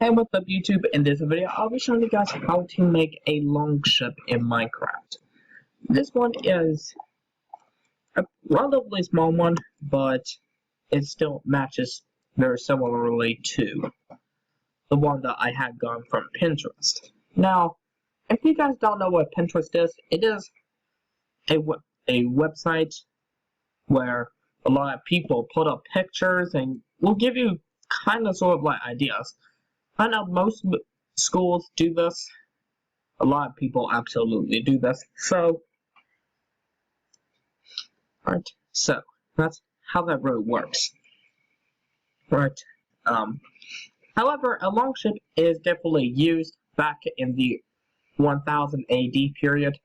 Hey, what's up YouTube? In this video, I'll be showing you guys how to make a Longship in Minecraft. This one is a relatively small one, but it still matches very similarly to the one that I had gone from Pinterest. Now, if you guys don't know what Pinterest is, it is a website where a lot of people put up pictures and will give you kind of sort of like ideas. I know most schools do this. A lot of people absolutely do this. So, right. So that's how that road works. Right. However, a longship is definitely used back in the 1000 AD period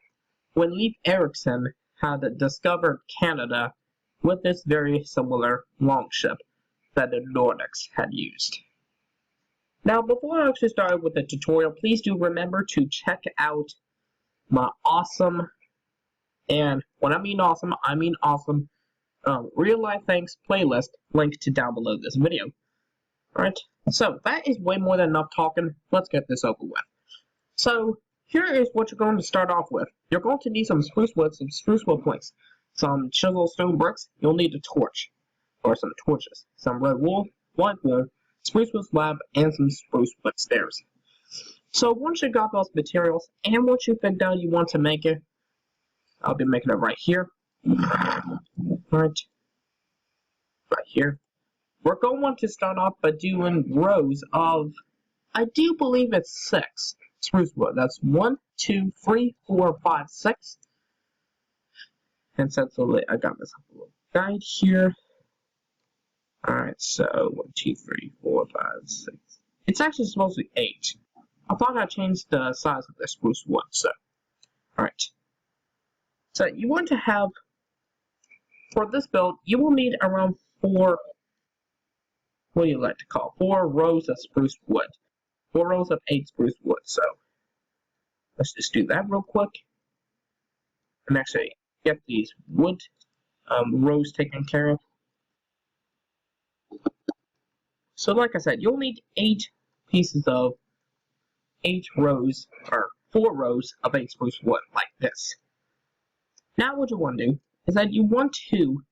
when Leif Erikson had discovered Canada with this very similar longship that the Nordics had used. Now, before I actually start with the tutorial, please do remember to check out my awesome, and when I mean awesome, real life thanks playlist linked down below this video. Alright, so that is way more than enough talking. Let's get this over with. So, here is what you're going to start off with. You're going to need some spruce wood, some spruce wood planks, some chiseled stone bricks. You'll need a torch, or some torches, some red wool, white wool, spruce wood slab, and some spruce wood stairs. So once you got those materials, and once you figured out you want to make it, I'll be making it right here. Right here. We're going to start off by doing rows of, I do believe it's 6 spruce wood. That's 1, 2, 3, 4, 5, 6. And essentially, I got this little guide here. Alright, so 1, 2, 3, 4, 5, 6. It's actually supposed to be 8. I thought I changed the size of the spruce wood, so. Alright. So you want to have, for this build, you will need around 4, what do you like to call, 4 rows of spruce wood. 4 rows of 8 spruce wood, so. Let's just do that real quick. And actually get these wood rows taken care of. So like I said, you'll need 8 rows, or 4 rows of 8 spruce wood, like this. Now what you want to do is that you want to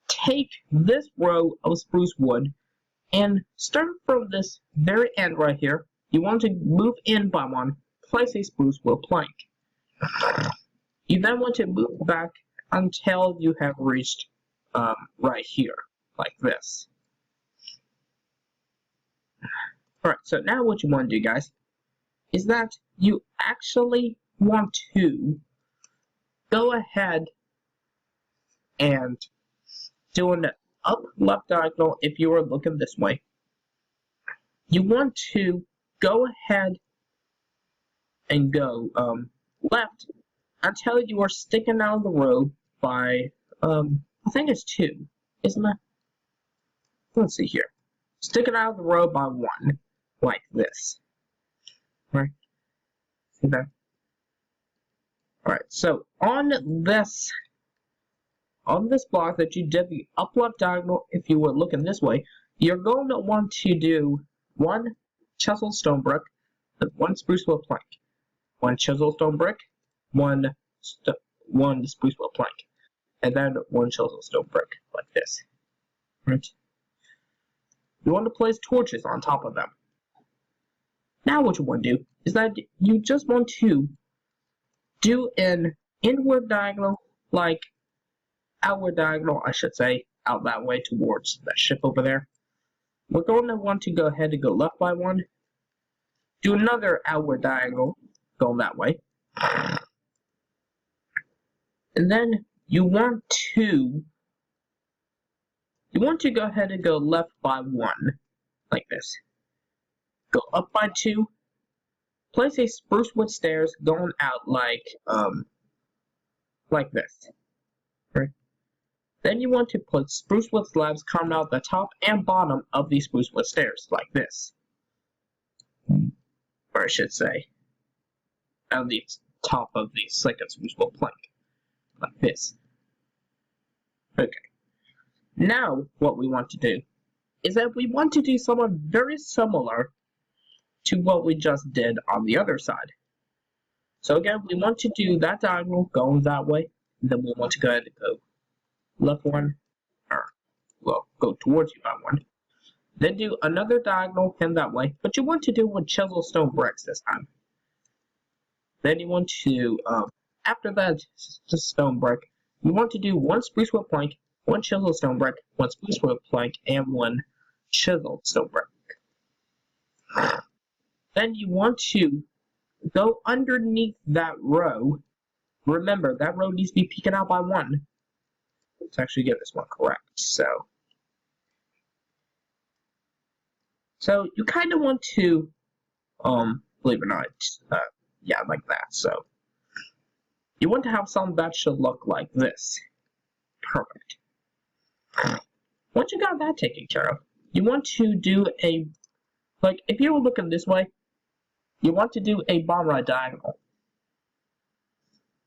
take this row of spruce wood and start from this very end right here. You want to move in by 1, place a spruce wood plank. You then want to move back until you have reached right here, like this. Alright, so now what you want to do, guys, is that you actually want to go ahead and do an up left diagonal if you are looking this way. You want to go ahead and go left until you are sticking out of the row by, I think it's 2, isn't it? Let's see here. Sticking out of the row by 1, like this. Right? See that? Alright, so on this block that you did the up left diagonal, if you were looking this way, you're going to want to do 1 chiseled stone brick, 1 spruce wood plank, 1 chiseled stone brick, 1 spruce wood plank, and then 1 chiseled stone brick, like this. Right? You want to place torches on top of them. Now what you want to do is that you just want to do an inward diagonal, like outward diagonal, I should say, out that way towards that ship over there. We're going to want to go ahead and go left by 1. Do another outward diagonal, going that way. And then you want to go ahead and go left by 1, like this. Go up by 2. Place a spruce wood stairs going out like this. Right? Then you want to put spruce wood slabs coming out the top and bottom of these spruce wood stairs, like this. Or I should say, on the top of the second spruce wood plank, like this. Okay. Now, what we want to do is that we want to do something very similar to what we just did on the other side. So again, we want to do that diagonal going that way, and then we want to go ahead and go left one, or well, go towards you by one. Then do another diagonal in that way, but you want to do with chisel stone bricks this time. Then you want to, after that stone brick, you want to do one spruce wood plank, one chisel stone brick, one spruce wood plank, and one chisel stone brick. Then you want to go underneath that row. Remember, that row needs to be peeking out by one. Let's actually get this one correct. So you kind of want to, believe it or not, yeah, like that. So you want to have something that should look like this. Perfect. Once you got that taken care of, you want to do a, like, if you were looking this way, you want to do a bottom right diagonal.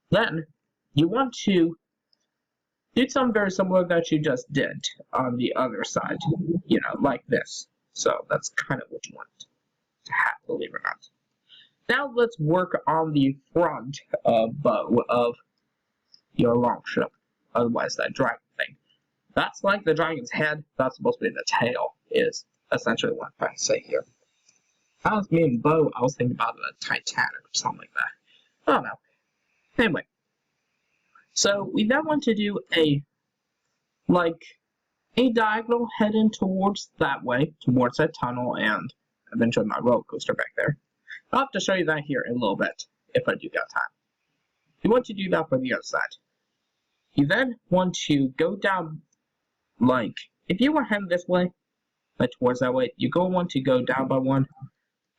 Then you want to do something very similar that you just did on the other side, you know, like this. So that's kind of what you want to have, believe it or not. Now let's work on the front bow of your Longship, otherwise that dragon thing. That's like the dragon's head, that's supposed to be the tail, is essentially what I'm trying to say here. If I was being bow, I was thinking about the Titanic or something like that. I don't know. Anyway, so we then want to do a diagonal heading towards that way, towards that tunnel, and eventually my roller coaster back there. I'll have to show you that here in a little bit, if I do got time. You want to do that for the other side. You then want to go down, like, if you were heading this way, like towards that way, you're going to want to go down by one,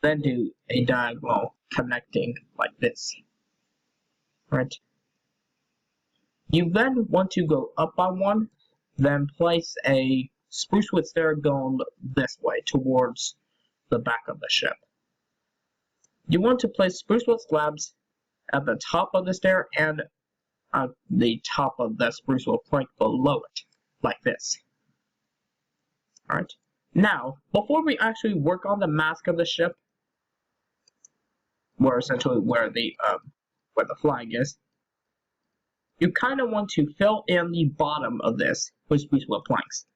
then do a diagonal connecting like this. Right? You then want to go up by one, then place a spruce wood stair going this way towards the back of the ship. You want to place spruce wood slabs at the top of the stair and at the top of the spruce wood plank below it, like this. Alright. Now, before we actually work on the mask of the ship, where the flag is, you kind of want to fill in the bottom of this with spruce wood planks.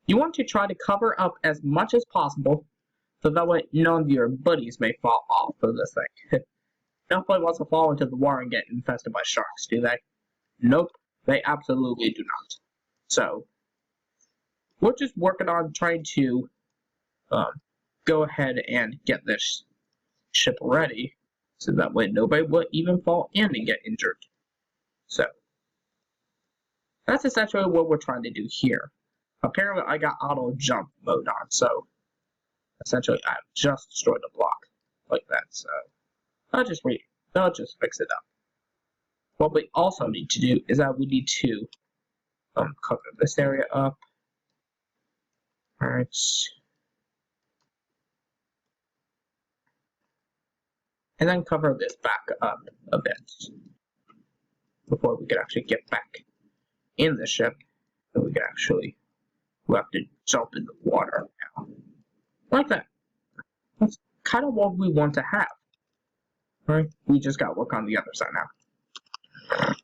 You want to try to cover up as much as possible, so that way none of your buddies may fall off of this thing. Nobody wants to fall into the water and get infested by sharks, do they? Nope, they absolutely do not. So, we're just working on trying to go ahead and get this ship ready, so that way nobody will even fall in and get injured. So, that's essentially what we're trying to do here. Apparently I got auto jump mode on, so essentially I've just destroyed the block like that, so I'll just fix it up. What we also need to do is that we need to cover this area up. Alright. And then cover this back up a bit before we can actually get back in the ship, and we have to jump in the water now. Like that. That's kind of what we want to have. Right? We just got to work on the other side now.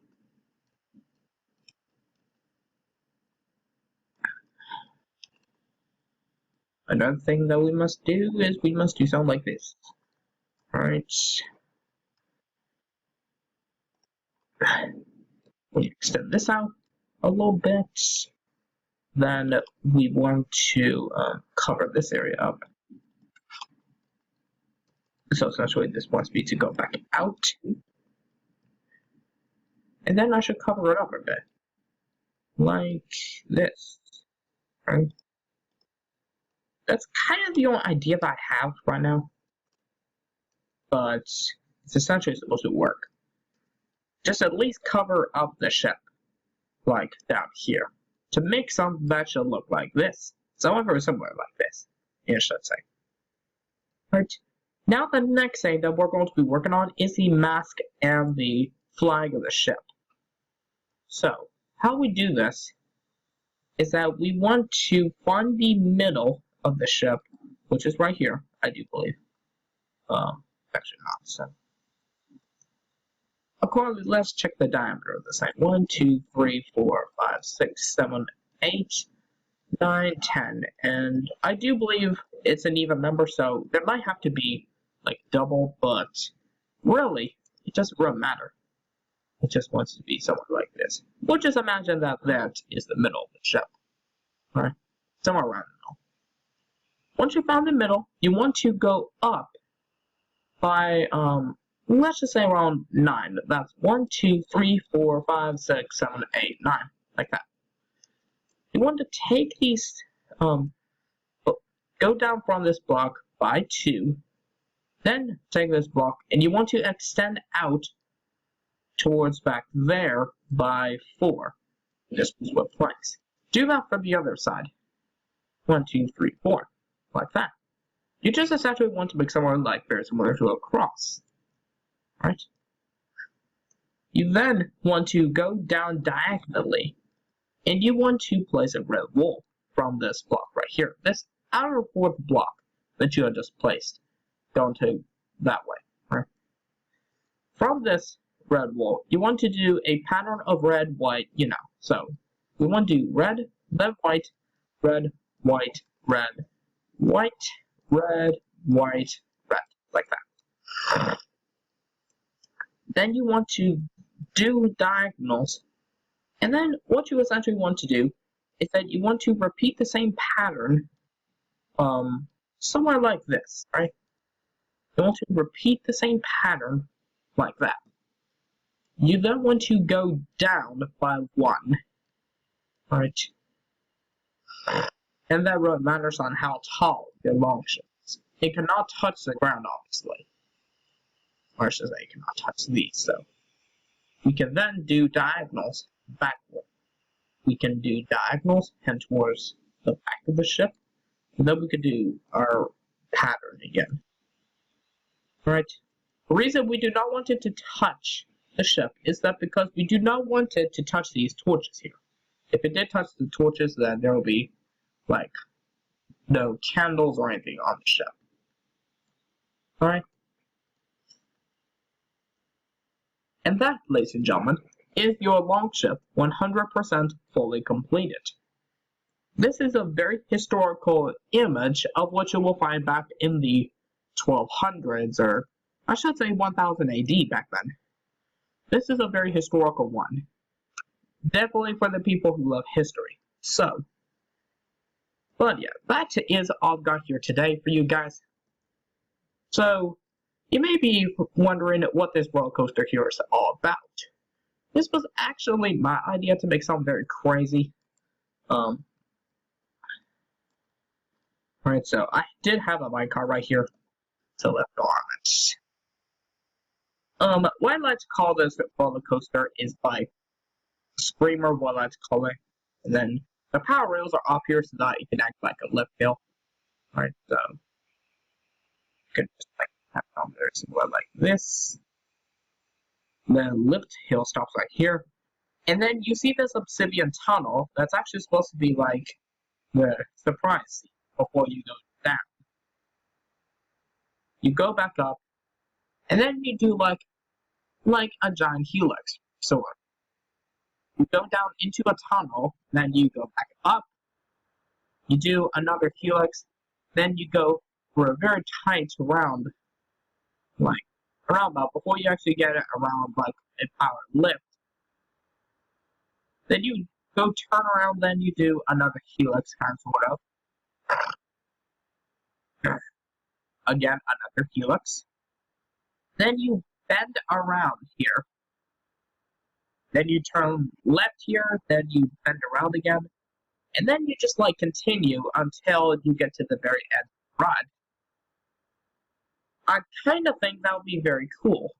Another thing that we must do is we must do something like this. Alright. We extend this out a little bit. Then we want to cover this area up. So essentially this wants me to go back out. And then I should cover it up a bit. Like this. Right? That's kind of the only idea that I have right now. But it's essentially supposed to work. Just at least cover up the ship. Like down here. To make something that should look like this. Somewhere very similar like this. I should say. Right. Now the next thing that we're going to be working on is the mask and the flag of the ship. So, how we do this is that we want to find the middle of the ship, which is right here, I do believe. Actually not. So, accordingly, let's check the diameter of the side. 1, 2, 3, 4, 5, 6, 7, 8, 9, 10, and I do believe it's an even number, so there might have to be like double, but really, it doesn't really matter. It just wants to be somewhere like this. We'll just imagine that that is the middle of the ship. Alright? Somewhere around the middle. Once you found the middle, you want to go up by, let's just say around 9. That's 1, 2, 3, 4, 5, 6, 7, 8, 9. Like that. You want to take these, go down from this block by 2. Then take this block, and you want to extend out towards back there by 4. Just with planks. Do that for the other side. 1, 2, 3, 4. Like that. You just essentially want to make somewhere like very similar to a cross. Right? You then want to go down diagonally, and you want to place a red wall from this block right here. This outer fourth block that you have just placed. Going to that way. Right? From this red wall, you want to do a pattern of red, white, you know. So, we want to do red, then white, red, white, red, white, red, white, red, like that. Then you want to do diagonals, and then what you essentially want to do is that you want to repeat the same pattern, somewhere like this, right? You want to repeat the same pattern like that. You then want to go down by 1, right? And that really matters on how tall your longship is. It cannot touch the ground, obviously. Or I should say, it cannot touch these, so. We can then do diagonals backward. We can do diagonals head towards the back of the ship. And then we could do our pattern again. Right? The reason we do not want it to touch the ship is that because we do not want it to touch these torches here. If it did touch the torches, then there will be like no candles or anything on the ship. Alright? And that, ladies and gentlemen, is your longship 100% fully completed. This is a very historical image of what you will find back in the 1200s, or I should say 1000 AD back then. This is a very historical one. Definitely for the people who love history. So, but yeah, that is all I've got here today for you guys. So, you may be wondering what this roller coaster here is all about. This was actually my idea to make something very crazy. Alright, so I did have a minecart right here. So let's go on it. What I like to call this roller coaster is like Screamer, what I like to call it. And then the power rails are up here so that you can act like a lift hill. Alright, so you can just like have it on there somewhere like this. The lift hill stops right here. And then you see this obsidian tunnel that's actually supposed to be like the surprise before you go down. You go back up, and then you do like a giant helix. So you go down into a tunnel, then you go back up, you do another helix, then you go for a very tight round, like a roundabout before you actually get it around like a powered lift. Then you go turn around, then you do another helix kind of sort of. Again, another helix. Then you bend around here. Then you turn left here, then you bend around again. And then you just like continue until you get to the very end of the ride. I kind of think that would be very cool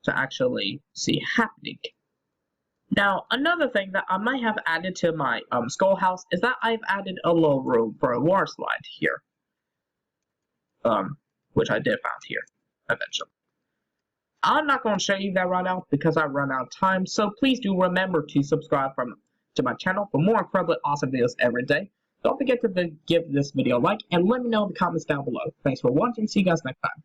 to actually see happening. Now, another thing that I might have added to my skull house is that I've added a little room for a water slide here. Which I did find here, eventually. I'm not going to show you that right now because I run out of time, so please do remember to subscribe to my channel for more incredibly awesome videos every day. Don't forget to give this video a like and let me know in the comments down below. Thanks for watching, see you guys next time.